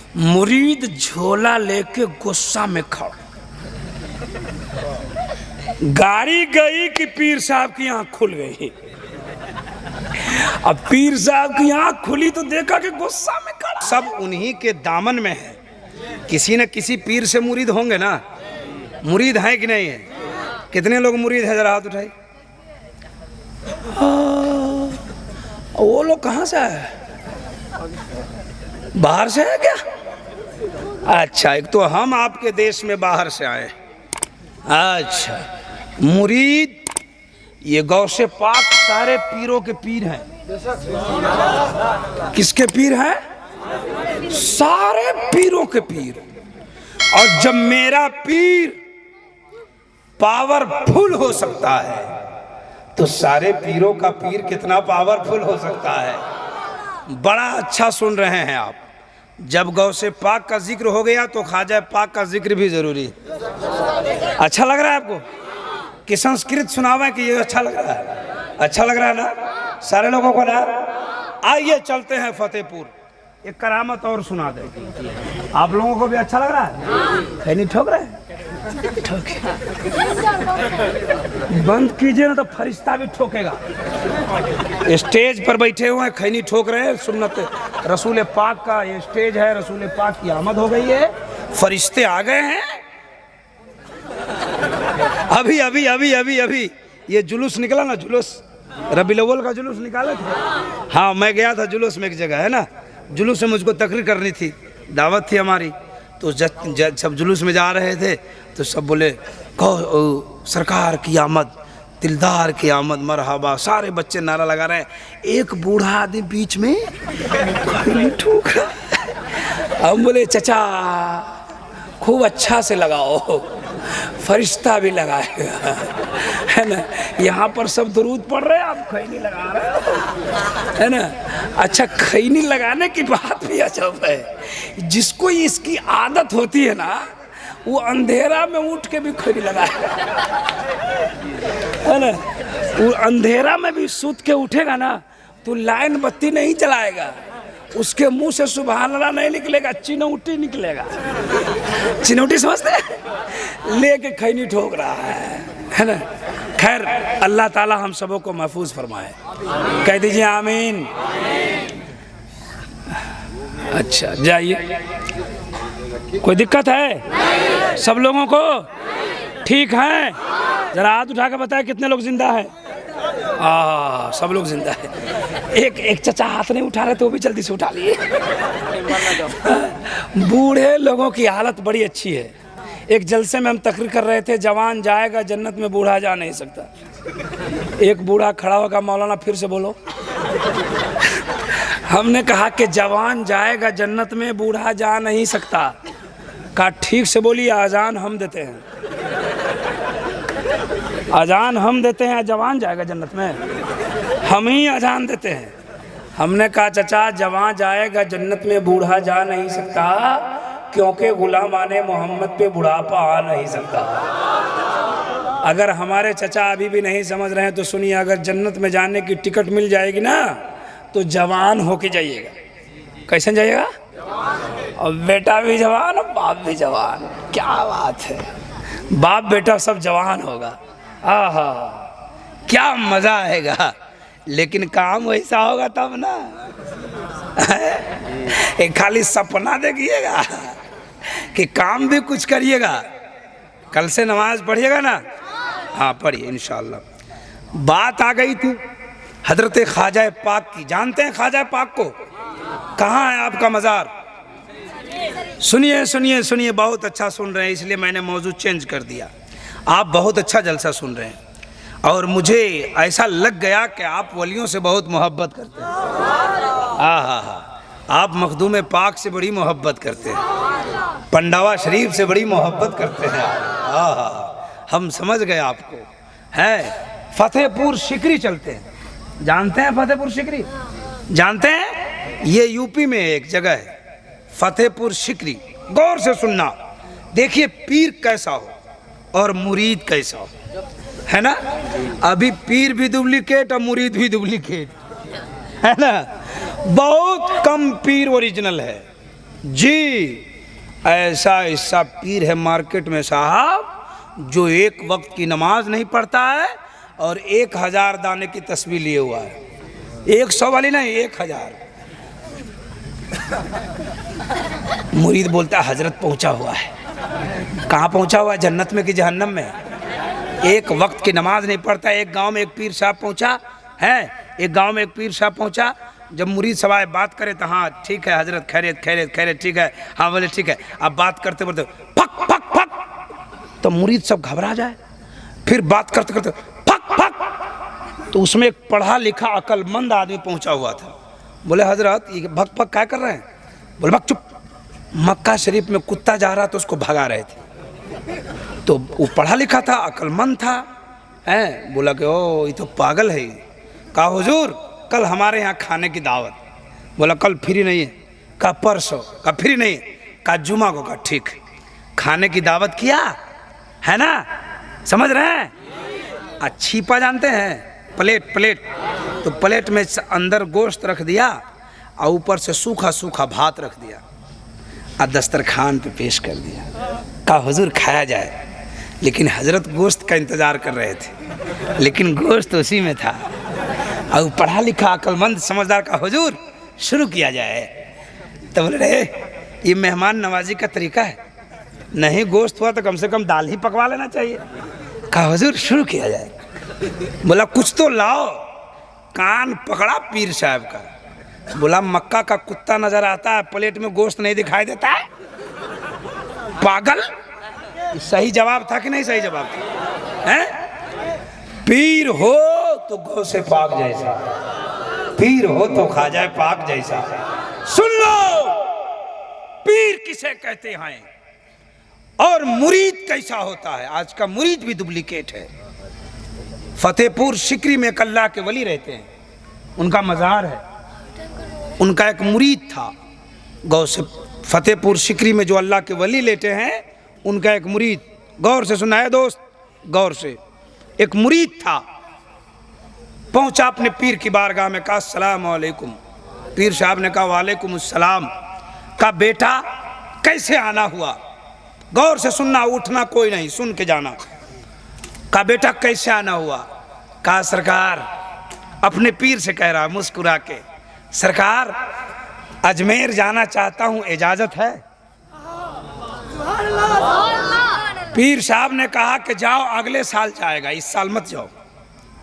मुरीद झोला लेके गुस्सा में खड़ा, गाड़ी गई कि पीर साहब की आंख खुल गई। अब पीर साहब की आंख खुली तो देखा कि गुस्सा में खड़ा। सब उन्हीं के दामन में है, किसी न किसी पीर से मुरीद होंगे ना। मुरीद है कि नहीं है? कितने लोग मुरीद है, जरा हाथ उठाइए। वो लोग कहाँ से आए? बाहर से है क्या? अच्छा, एक तो हम आपके देश में बाहर से आए। अच्छा, मुरीद ये गौसे पाक सारे पीरों के पीर हैं। किसके पीर हैं? सारे पीरों के पीर। और जब मेरा पीर पावरफुल हो सकता है तो सारे पीरों का पीर कितना पावरफुल हो सकता है। बड़ा अच्छा सुन रहे हैं आप। जब गौसे पाक का जिक्र हो गया तो ख्वाजा पाक का जिक्र भी जरूरी है। अच्छा लग रहा है आपको कि संस्कृत सुनावे कि ये अच्छा लग रहा है? अच्छा लग रहा है ना सारे लोगों को ना? आइए चलते हैं फतेहपुर, एक करामत और सुना दे। आप लोगों को भी अच्छा लग रहा है? खैनी ठोक रहे हैं? बंद कीजिए ना तो फरिश्ता भी ठोकेगा। स्टेज पर बैठे हुए हैं, खैनी ठोक रहे हैं। सुन्नत रसूल पाक का ये स्टेज है, रसूल पाक की आमद हो गई है, फरिश्ते आ गए हैं। अभी अभी अभी अभी अभी ये जुलूस निकला ना, जुलूस रबीउल अव्वल का जुलूस निकाले थे। हाँ, मैं गया था जुलूस में, एक जगह है ना, जुलूस में मुझको तकरीर करनी थी, दावत थी हमारी। तो जब जुलूस में जा रहे थे तो सब बोले सरकार की आमद, दिलदार की आमद, मरहबा। सारे बच्चे नारा लगा रहे हैं। एक बूढ़ा आदमी बीच में ठूक रहा। हम बोले चचा खूब अच्छा से लगाओ, फरिश्ता भी लगाएगा, है ना। यहाँ पर सब दुरूद पढ़ रहे हैं, आप खैनी लगा रहे हो, है ना। अच्छा, खैनी लगाने की बात भी अजब है। जिसको इसकी आदत होती है ना, वो अंधेरा में उठ के भी खैनी लगाएगा, है ना। वो अंधेरा में भी सूत के उठेगा ना तो लाइन बत्ती नहीं जलाएगा, उसके मुंह से सुभान अल्लाह नहीं निकलेगा, चिनौटी निकलेगा। चिनौटी समझते हैं? लेके खैनी ठोक रहा है ना। खैर, अल्लाह ताला हम सबों को महफूज फरमाए। कह दीजिए आमीन। अच्छा, जाइए। कोई दिक्कत है? सब लोगों को ठीक है? जरा हाथ उठा कर बताए कितने लोग जिंदा हैं? सब लोग जिंदा है। एक चचा हाथ नहीं उठा रहे तो वो भी जल्दी से उठा लिए। बूढ़े लोगों की हालत बड़ी अच्छी है। एक जलसे में हम तकरीर कर रहे थे, जवान जाएगा जन्नत में, बूढ़ा जा नहीं सकता। एक बूढ़ा खड़ा होगा, मौलाना फिर से बोलो। हमने कहा कि जवान जाएगा जन्नत में, बूढ़ा जा नहीं सकता। कहा ठीक से बोलिए, अजान हम देते हैं, अजान हम देते हैं, जवान जाएगा जन्नत में, हम ही अजान देते हैं। हमने कहा चचा जवान जाएगा जन्नत में, बूढ़ा जा नहीं सकता, क्योंकि गुलामाने मोहम्मद पे बुढ़ापा आ नहीं सकता। अगर हमारे चचा अभी भी नहीं समझ रहे हैं तो सुनिए, अगर जन्नत में जाने की टिकट मिल जाएगी ना तो जवान होके जाइएगा। कैसे जाइएगा? और बेटा भी जवान और बाप भी जवान। क्या बात है, बाप बेटा सब जवान होगा। आहा, क्या मजा आएगा। लेकिन काम वैसा होगा तब ना। एक खाली सपना देखिएगा कि काम भी कुछ करिएगा। कल से नमाज पढ़िएगा ना? हाँ पढ़िए इंशाअल्लाह। बात आ गई थी हजरत ख्वाजा पाक की। जानते हैं ख्वाजा पाक को? कहाँ है आपका मज़ार? सुनिए सुनिए सुनिए, बहुत अच्छा सुन रहे हैं, इसलिए मैंने मौजू चेंज कर दिया। आप बहुत अच्छा जलसा सुन रहे हैं और मुझे ऐसा लग गया कि आप वलियों से बहुत मोहब्बत करते हैं। आप मखदूम पाक से बड़ी मोहब्बत करते हैं, पंडावा शरीफ से बड़ी मोहब्बत करते हैं। हम समझ गए आपको। है फतेहपुर सिकरी चलते हैं। जानते हैं फतेहपुर सिकरी? जानते हैं? ये यूपी में एक जगह है फतेहपुर सिकरी। गौर से सुनना, देखिए पीर कैसा हो और मुरीद कैसा हो, है ना। अभी पीर भी डुप्लीकेट और मुरीद भी डुप्लीकेट, है ना। बहुत कम पीर ओरिजिनल है, जी, ऐसा ऐसा पीर है मार्केट में साहब जो एक वक्त की नमाज नहीं पढ़ता है और 1000 दाने की तस्बीह लिए हुआ है। 100 वाली नहीं, 1000। मुरीद बोलता है हजरत पहुंचा हुआ है। कहाँ पहुंचा हुआ है, जन्नत में कि जहन्नम में? एक वक्त की नमाज नहीं पढ़ता। एक गांव में एक पीर साहब पहुंचा है, एक गांव में एक पीर साहब पहुंचा। जब मुरीद सवाए बात करे तो हाँ ठीक है हजरत, खैरियत खैरियत खैरियत, ठीक है, हाँ बोले ठीक है। अब बात करते बोलते फक फक फक, तो मुरीद सब घबरा जाए। फिर बात करते करते फक फक, तो उसमें एक पढ़ा लिखा अक्लमंद आदमी पहुंचा हुआ था। बोले हजरत ये भक भक क्या कर रहे हैं? बोले भक चुप, मक्का शरीफ में कुत्ता जा रहा तो उसको भगा रहे थे। तो वो पढ़ा लिखा था, अक्लमंद था, है। बोला कि ओ ये तो पागल है। कहा हुजूर कल हमारे यहाँ खाने की दावत। बोला कल फ्री नहीं है? कहा परसों। कहा फ्री नहीं है? कहा जुमा को। कहा ठीक, खाने की दावत किया है ना, समझ रहे हैं? छिपा जानते हैं, प्लेट प्लेट, तो प्लेट में अंदर गोश्त रख दिया और ऊपर से सूखा सूखा भात रख दिया और दस्तरखान पे पेश कर दिया। कहा हुजूर खाया जाए। लेकिन हजरत गोश्त का इंतज़ार कर रहे थे, लेकिन गोश्त उसी में था। और पढ़ा लिखा अक्लमंद समझदार का हुजूर शुरू किया जाए। तो बोले रे ये मेहमान नवाजी का तरीका है, नहीं गोश्त हुआ तो कम से कम दाल ही पकवा लेना चाहिए। कहा हुजूर शुरू किया जाए। बोला कुछ तो लाओ। कान पकड़ा पीर साहब का। बोला मक्का का कुत्ता नजर आता है, प्लेट में गोश्त नहीं दिखाई देता है? पागल। सही जवाब था कि नहीं सही जवाब था? हैं? पीर हो तो गौ से पाक जैसा, पीर हो तो खा जाए पाक जैसा। सुन लो पीर किसे कहते हैं और मुरीद कैसा होता है। आज का मुरीद भी डुप्लीकेट है। फतेहपुर सिकरी में एक अल्लाह के वली रहते हैं, उनका मज़ार है। उनका एक मुरीद था गौ से। फतेहपुर सिकरी में जो अल्लाह के वली लेटे हैं उनका एक मुरीद, गौर से सुना है दोस्त, गौर से, एक मुरीद था। पहुंचा अपने पीर की बारगाह में, कहा अस्सलाम वालेकुम। पीर साहब ने कहा वालेकुम अस्सलाम। कहा बेटा कैसे आना हुआ? गौर से सुनना, उठना कोई नहीं, सुन के जाना। कहा बेटा कैसे आना हुआ? कहा सरकार, अपने पीर से कह रहा मुस्कुरा के, सरकार अजमेर जाना चाहता हूं, इजाजत है? पीर साहब ने कहा कि जाओ, अगले साल जाएगा, इस साल मत जाओ।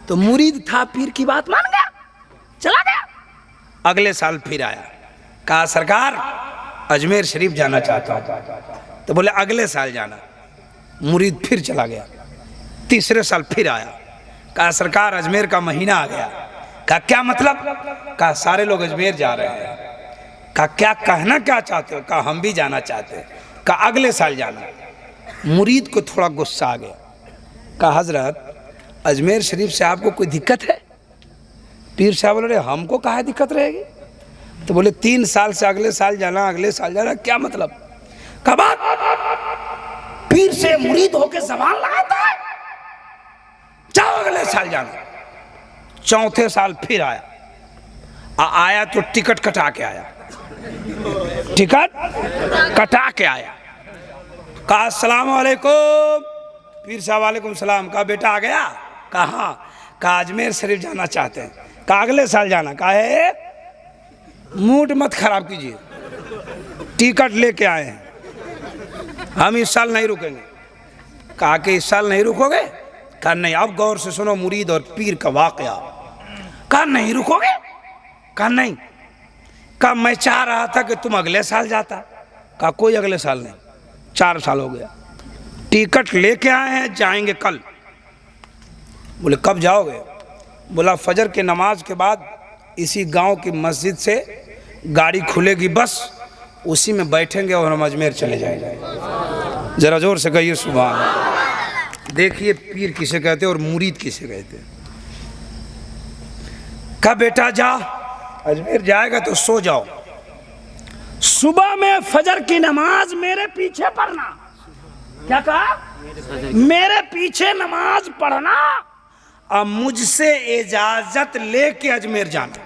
तो मुरीद था, पीर की बात मान गया, चला गया। अगले साल फिर आया, कहा सरकार अजमेर शरीफ जाना चाहता हूं। तो बोले अगले साल जाना। मुरीद फिर चला गया। तीसरे साल फिर आया, कहा सरकार अजमेर का महीना आ गया। कहा क्या मतलब? कहा सारे लोग अजमेर जा रहे हैं। कहा क्या कहना क्या चाहते हो? कहा हम भी जाना चाहते हैं। कहा अगले साल जाना। मुरीद को थोड़ा गुस्सा आ गया। कहा हजरत अजमेर शरीफ से आपको कोई दिक्कत है? पीर साहब बोले हमको कहाँ दिक्कत रहेगी? तो बोले 3 साल से अगले साल जाना, अगले साल जाना, क्या मतलब? कहा बात पीर से मुरीद होके जबान लगाता है, जाओ अगले साल जाना। चौथे साल फिर आया, आया तो टिकट कटा के आया, टिकट कटा के आया। कहा अस्सलाम वालेकुम। पीर साहब वालेकुम सलाम। कहा बेटा आ गया? कहा हाँ। कहा अजमेर शरीफ जाना चाहते हैं। कहा अगले साल जाना। कहा है मूड मत खराब कीजिए, टिकट लेके आए हैं, हम इस साल नहीं रुकेंगे। कहा कि इस साल नहीं रुकोगे? कहा नहीं। अब गौर से सुनो मुरीद और पीर का वाकया। कहा नहीं रुकोगे? कहा नहीं। कहा मैं चाह रहा था कि तुम अगले साल जाता। कहा कोई अगले साल नहीं, 4 साल हो गया, टिकट लेके आए हैं, जाएंगे कल। बोले कब जाओगे? बोला फजर के नमाज के बाद इसी गांव की मस्जिद से गाड़ी खुलेगी बस, उसी में बैठेंगे और हम अजमेर चले जाएंगे। जरा जोर से कहिए सुभान अल्लाह। देखिए पीर किसे कहते हैं और मुरीद किसे कहते हैं। कहा बेटा जा, अजमेर जाएगा तो सो जाओ, सुबह में फजर की नमाज मेरे पीछे पढ़ना। क्या कहा? मेरे पीछे नमाज पढ़ना और मुझसे इजाजत लेके अजमेर जाना।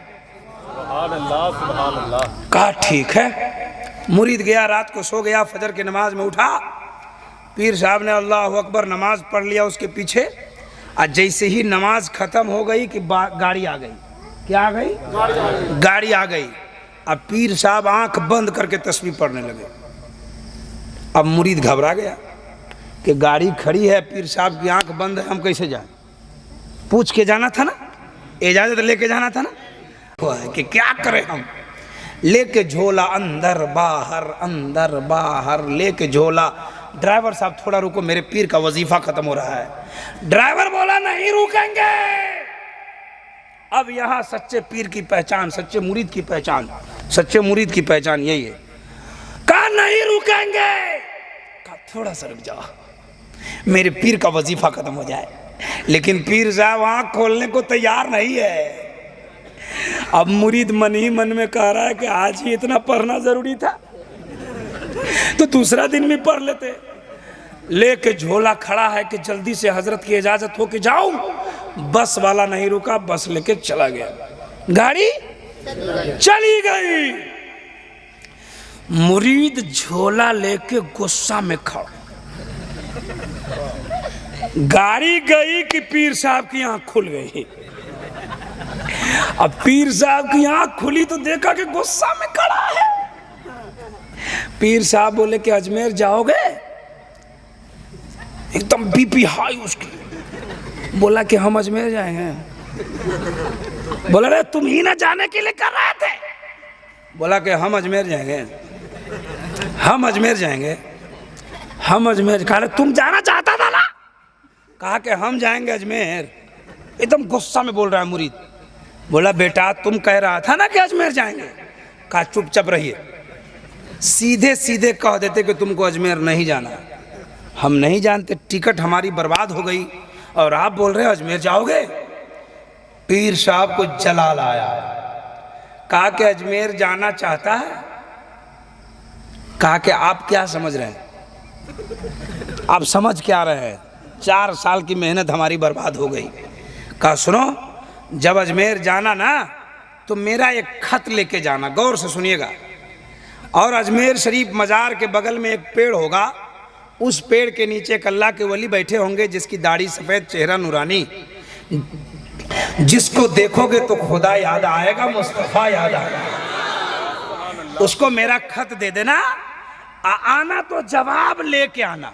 कहा ठीक है। मुरीद गया, रात को सो गया, फजर की नमाज में उठा, पीर साहब ने अल्लाह अकबर नमाज पढ़ लिया उसके पीछे। और जैसे ही नमाज खत्म हो गई कि गाड़ी आ गई। क्या आ गई? गाड़ी आ गई। अब पीर साहब आंख बंद करके तस्बीह पढ़ने लगे। अब मुरीद घबरा गया कि गाड़ी खड़ी है, पीर साहब की आंख बंद है, हम कैसे जाएं? पूछ के जाना था ना, इजाजत लेके जाना था ना। वो है कि क्या करें हम, लेके झोला अंदर बाहर लेके झोला। ड्राइवर साहब थोड़ा रुको, मेरे पीर का वजीफा खत्म हो रहा है। ड्राइवर बोला नहीं रुकेंगे। अब यहां सच्चे पीर की पहचान, सच्चे मुरीद की पहचान, सच्चे मुरीद की पहचान यही है। कहा नहीं रुकेंगे। कहा थोड़ा सा रुक जाओ, मेरे पीर का वजीफा खत्म हो जाए। लेकिन पीर साहब आंख खोलने को तैयार नहीं है। अब मुरीद मन ही मन में कह रहा है कि आज ही इतना पढ़ना जरूरी था, तो दूसरा दिन भी पढ़ लेते। लेके झोला खड़ा है कि जल्दी से हजरत की इजाजत हो के जाऊं। बस वाला नहीं रुका, बस लेके चला गया। गाड़ी चली गई। मुरीद झोला लेके गुस्सा में खड़ा। गाड़ी गई कि पीर साहब की आंख खुल गई। अब पीर साहब की आंख खुली तो देखा कि गुस्सा में खड़ा है। पीर साहब बोले कि अजमेर जाओगे? एकदम बीपी हाई उसकी। बोला कि हम अजमेर जाएंगे। बोला रे तुम ही ना जाने के लिए कर रहे थे। बोला कि हम अजमेर जाएंगे, हम अजमेर जाएंगे, हम अजमेर। कहा तुम जाना चाहता था ना। कहा कि हम जाएंगे अजमेर। एकदम गुस्सा में बोल रहा है मुरीद। बोला बेटा तुम कह रहा था ना कि अजमेर जाएंगे। कहा चुपचाप रहिए, सीधे सीधे कह देते कि तुमको अजमेर नहीं जाना। हम नहीं जानते, टिकट हमारी बर्बाद हो गई और आप बोल रहे हो अजमेर जाओगे। पीर साहब को जलाल आया। कहा कि अजमेर जाना चाहता है। कहा कि आप क्या समझ रहे हैं, आप समझ क्या रहे हैं? 4 साल की मेहनत हमारी बर्बाद हो गई। कहा सुनो, जब अजमेर जाना ना तो मेरा एक खत लेके जाना, गौर से सुनिएगा। और अजमेर शरीफ मज़ार के बगल में एक पेड़ होगा, उस पेड़ के नीचे एक अल्लाह के वली बैठे होंगे जिसकी दाढ़ी सफ़ेद, चेहरा नूरानी। जिसको देखोगे तो खुदा याद आएगा, मुस्तफ़ा याद आएगा। उसको मेरा खत दे देना। आना तो जवाब लेके आना।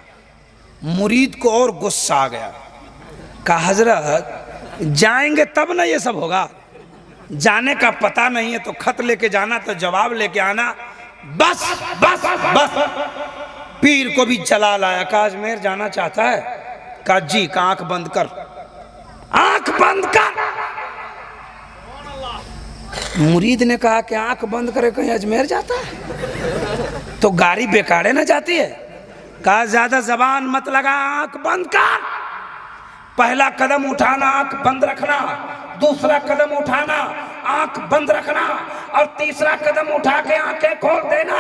मुरीद को और गुस्सा आ गया। कहा हजरत जाएंगे तब ना ये सब होगा, जाने का पता नहीं है तो खत लेके जाना, तो जवाब लेके आना। बस बस बस। पीर को भी जलाल आया। कहा अजमेर जाना चाहता है? कहा जी। का आंख बंद कर, आंख बंद कर। मुरीद ने कहा कि आंख बंद करे, कहीं अजमेर जाता है तो गाड़ी बेकारे ना जाती है। कहा ज्यादा जबान मत लगा, आंख बंद कर। पहला कदम उठाना, आंख बंद रखना। दूसरा कदम उठाना, आंख बंद रखना। और तीसरा कदम उठा के आंखें खोल देना।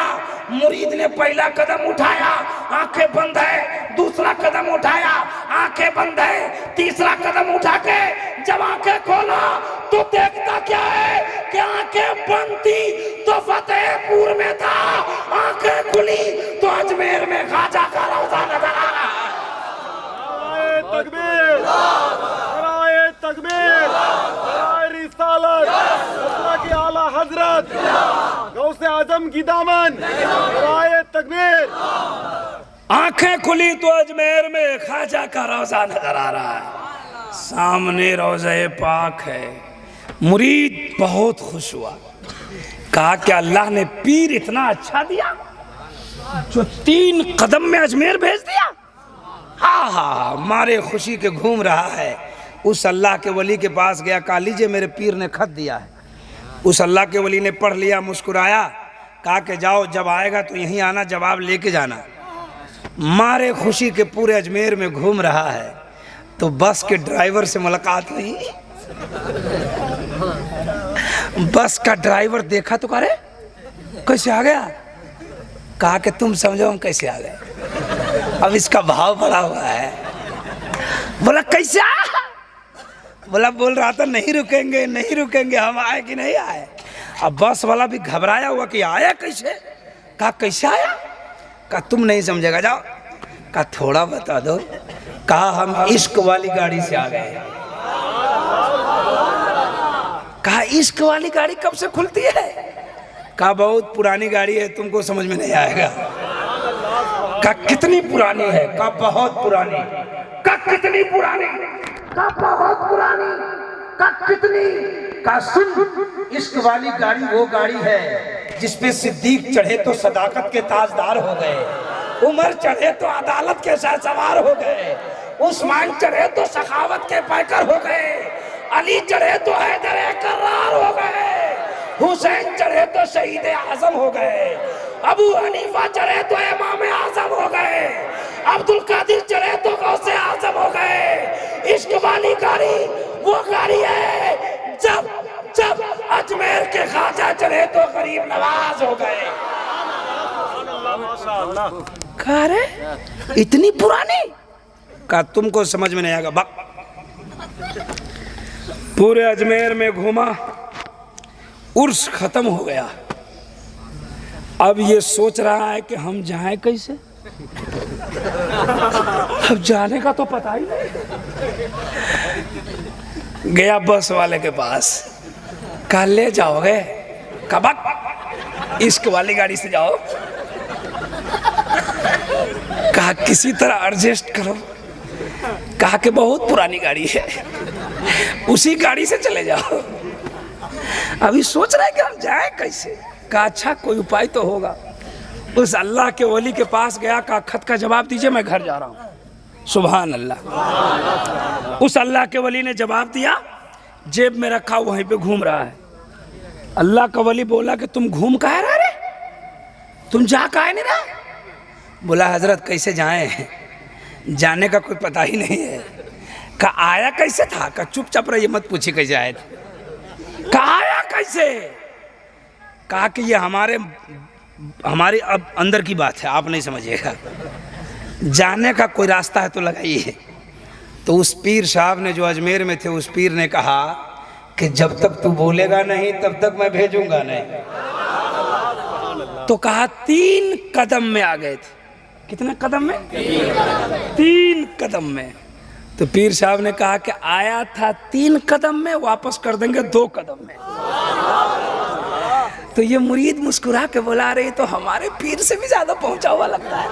मुरीद ने पहला कदम उठाया, आंखें बंद है। दूसरा कदम उठाया, आंखें बंद है। तीसरा कदम उठा के जब आंखें खोला तो देखता क्या है कि आंखें बंद थी तो फतेहपुर में था, आंखें खुली तो अजमेर में खाजा का रौजा नजर आ रहा। तकबीर, नाराए तकबीर, नाराए रिसालत, अल्लाह की आला हजरत, गौसे आजम की दामन, नाराए तकबीर। आंखें खुली तो अजमेर में खाजा का रौजा नजर आ रहा है, सामने रोज़े पाक है। मुरीद बहुत खुश हुआ। कहा कि अल्लाह ने पीर इतना अच्छा दिया जो 3 कदम में अजमेर भेज दिया। हाँ हाँ, मारे खुशी के घूम रहा है। उस अल्लाह के वली के पास गया। कहा लीजिए मेरे पीर ने खत दिया है। उस अल्लाह के वली ने पढ़ लिया, मुस्कुराया। कहा कि जाओ, जब आएगा तो यहीं आना, जवाब लेके जाना। मारे खुशी के पूरे अजमेर में घूम रहा है तो बस के ड्राइवर से मुलाकात हुई। बस का ड्राइवर देखा तो करे कैसे आ गया। कहा कि तुम समझो हम कैसे आ गए। अब इसका भाव बढ़ा हुआ है। बोला कैसे आया? बोला बोल रहा था नहीं रुकेंगे, नहीं रुकेंगे, हम आए कि नहीं आए। अब बस वाला भी घबराया हुआ कि आया कैसे। कहा कैसे आया? कहा तुम नहीं समझेगा, जाओ। कहा थोड़ा बता दो। कहा हम इश्क वाली गाड़ी से आ गए। कहा इश्क वाली गाड़ी कब से खुलती है? कहा बहुत पुरानी गाड़ी है, तुमको समझ में नहीं आएगा। कहा कितनी पुरानी है? कहा बहुत पुरानी। कहा कितनी पुरानी? कहा बहुत पुरानी। कहा कितनी? कहा सुन, इश्क वाली गाड़ी वो गाड़ी है जिसपे सिद्दीक चढ़े तो सदाकत के ताजदार हो गए, उमर चढ़े तो अदालत के सवार हो गए, उस्मान चढ़े तो सखावत के पैकर हो गए, अली चढ़े तो हैदर कर्रार हो गए, हुसैन चढ़े तो शहीद आजम हो गए, अबू हनीफा चढ़े तो इमाम आजम हो गए, अब्दुल कादिर चढ़े तो गौसे आजम हो गए। इश्क वाली गाड़ी वो गाड़ी है जब जब अजमेर के ख्वाजा चढ़े तो गरीब नवाज हो गए। कहा रे इतनी पुरानी? कहा तुमको समझ में नहीं आएगा। पूरे अजमेर में घूमा, उर्स खत्म हो गया। अब ये सोच रहा है कि हम जाएं कैसे। अब जाने का तो पता ही नहीं। गया बस वाले के पास, कहा ले जाओगे? कहा इश्क वाली गाड़ी से जाओ। कहा किसी तरह एडजस्ट करो। कहा कि बहुत पुरानी गाड़ी है, उसी गाड़ी से चले जाओ। अभी सोच रहे कि हम जाए कैसे। कहा अच्छा कोई उपाय तो होगा। उस अल्लाह के वली के पास गया, कहा खत का जवाब दीजिए, मैं घर जा रहा हूँ। सुभान अल्लाह। उस अल्लाह के वली ने जवाब दिया, जेब में रखा वहीं पे घूम रहा है। अल्लाह का वली बोला कि तुम घूम काहे रहे रे, तुम जा काहे नहीं रहे? बोला हजरत कैसे जाएं, जाने का कोई पता ही नहीं है। कहा आया कैसे था? कहा चुपचाप रहिए, मत पूछिए कैसे आए थे। कहा आया कैसे? कहा कि ये हमारे अब अंदर की बात है, आप नहीं समझिएगा, जाने का कोई रास्ता है तो लगाइए। तो उस पीर साहब ने जो अजमेर में थे, उस पीर ने कहा कि जब तक तू बोलेगा नहीं तब तक मैं भेजूंगा नहीं। तो कहा 3 कदम में आ गए थे। कितने कदम में? 3 कदम में। तो पीर साहब ने कहा कि आया था 3 कदम में, वापस कर देंगे 2 कदम में। तो ये मुरीद मुस्कुरा के बोला रही तो हमारे पीर से भी ज्यादा पहुंचा हुआ लगता है।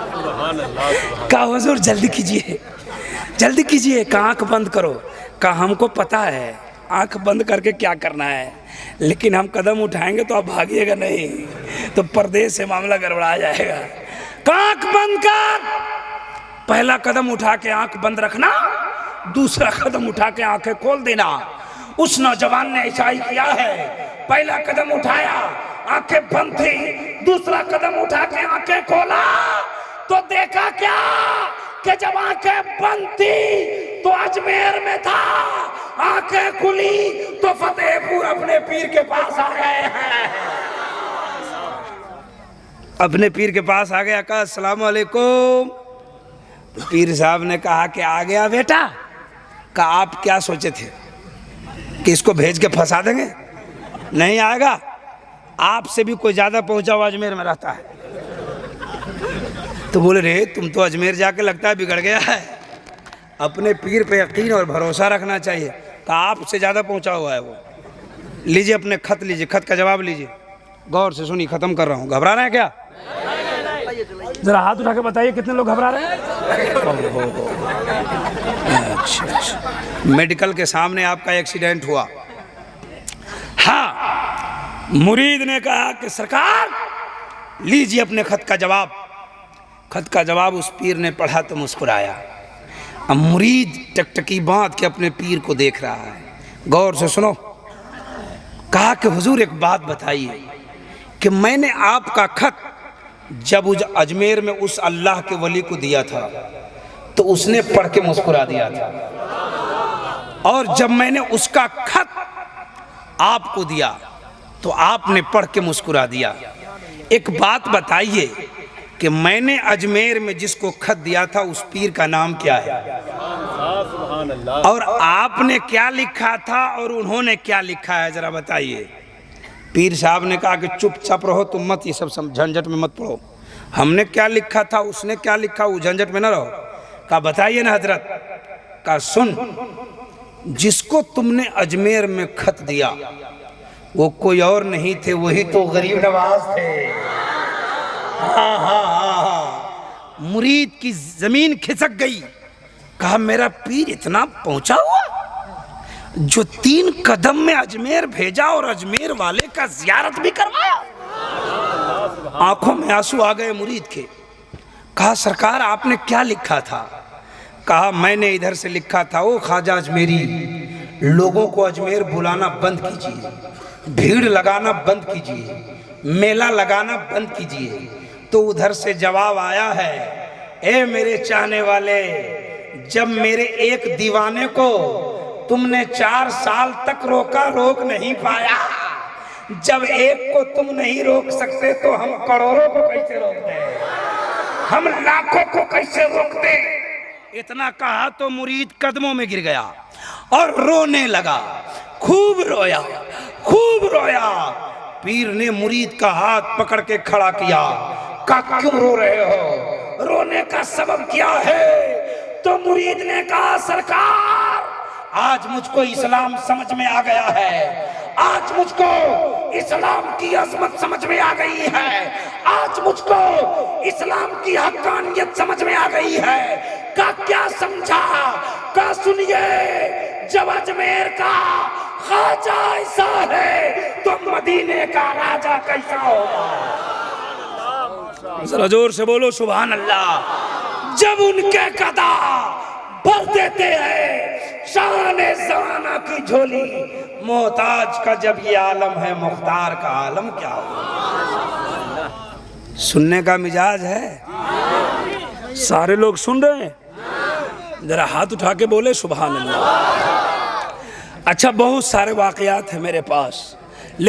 कहा हुजूर जल्दी कीजिए, जल्दी कीजिए। कहा आंख बंद करो। कहा हमको पता है आंख बंद करके क्या करना है, लेकिन हम कदम उठाएंगे तो आप भागिएगा नहीं, तो परदेश से मामला गड़बड़ा जाएगा। कहा आंख बंद कर। पहला कदम उठा के आंख बंद रखना, दूसरा कदम उठा के आंखें खोल देना। उस नौजवान ने ऐसा ही किया है। पहला कदम उठाया, आंखें बंद थी, दूसरा कदम उठा के आंखें खोला तो देखा क्या कि जब आंखें बंद थी तो अजमेर में था, आंखें खुली तो फतेहपुर अपने पीर के पास आ गए हैं। अपने पीर के पास आ गया। कहा अस्सलाम वालेकुम। पीर साहब ने कहा कि आ गया बेटा। कहा आप क्या सोचे थे कि इसको भेज के फंसा देंगे? नहीं आएगा, आपसे भी कोई ज्यादा पहुंचा हुआ अजमेर में रहता है। तो बोले रे तुम तो अजमेर जाके लगता है बिगड़ गया है। अपने पीर पे यकीन और भरोसा रखना चाहिए। कहा आपसे ज्यादा पहुंचा हुआ है वो। लीजिए अपने खत लीजिए, खत का जवाब लीजिए। गौर से सुनिए, खत्म कर रहा हूँ। घबरा रहे हैं क्या? जरा हाथ उठा के बताइए कितने लोग घबरा रहे हैं? अच्छा। मेडिकल के सामने आपका एक्सीडेंट हुआ। हाँ, मुरीद ने कहा कि सरकार लीजिए अपने खत का जवाब। खत का जवाब उस पीर ने पढ़ा तो मुस्कुराया। अब मुरीद टकटकी बांध के अपने पीर को देख रहा है। गौर से सुनो। कहा कि हुजूर एक बात बताइए कि मैंने आपका खत जब उस अजमेर में उस अल्लाह के वली को दिया था तो उसने पढ़ के मुस्कुरा दिया था, और जब मैंने उसका खत आपको दिया तो आपने पढ़ के मुस्कुरा दिया। एक बात बताइए कि मैंने अजमेर में जिसको खत दिया था उस पीर का नाम क्या है, और आपने क्या लिखा था और उन्होंने क्या लिखा है, जरा बताइए। पीर साहब ने कहा कि चुपचाप रहो, तुम मत ये सब झंझट में मत पड़ो। हमने क्या लिखा था, उसने क्या लिखा, वो झंझट में ना रहो। कहा बताइए ना हजरत। कहा सुन, जिसको तुमने अजमेर में खत दिया वो कोई और नहीं थे, वही तो गरीब नवाज थे। हाँ हाँ हाँ, मुरीद की जमीन खिसक गई। कहा मेरा पीर इतना पहुंचा हुआ जो 3 कदम में अजमेर भेजा और अजमेर वाले का जियारत भी करवाया। आंखों में आंसू आ गए मुरीद के। कहा सरकार आपने क्या लिखा था? कहा मैंने इधर से लिखा था, ओ ख्वाजा अजमेरी, लोगों को अजमेर बुलाना बंद कीजिए, भीड़ लगाना बंद कीजिए, मेला लगाना बंद कीजिए। तो उधर से जवाब आया है, ए मेरे चाहने वाले, जब मेरे एक दीवाने को तुमने 4 साल तक रोका, रोक नहीं पाया। जब एक को तुम नहीं रोक सकते तो हम करोड़ों को कैसे रोकते, हम लाखों को कैसे रोकते। इतना कहा तो मुरीद कदमों में गिर गया और रोने लगा। खूब रोया, खूब रोया। पीर ने मुरीद का हाथ पकड़ के खड़ा किया। कहा क्यों रो रहे हो, रोने का सबब क्या है? तो मुरीद ने कहा सरकार, आज मुझको इस्लाम समझ में आ गया है, आज मुझको इस्लाम की अजमत समझ में आ गई है, आज मुझको इस्लाम की हक्कानियत समझ में आ गई है। का क्या समझा? का सुनिए, जब अजमेर का ख्वाजा ऐसा है तो मदीने का राजा कैसा होगा? जरा जोर से बोलो सुभान अल्लाह। जब उनके कदा भर देते हैं शान ज़माना की झोली, मोहताज का जब ये आलम है, मुख्तार का आलम क्या होगा? सुनने का मिजाज है? सारे लोग सुन रहे हैं? जरा हाथ उठा के बोले सुभान अल्लाह। अच्छा, बहुत सारे वाकयात हैं मेरे पास।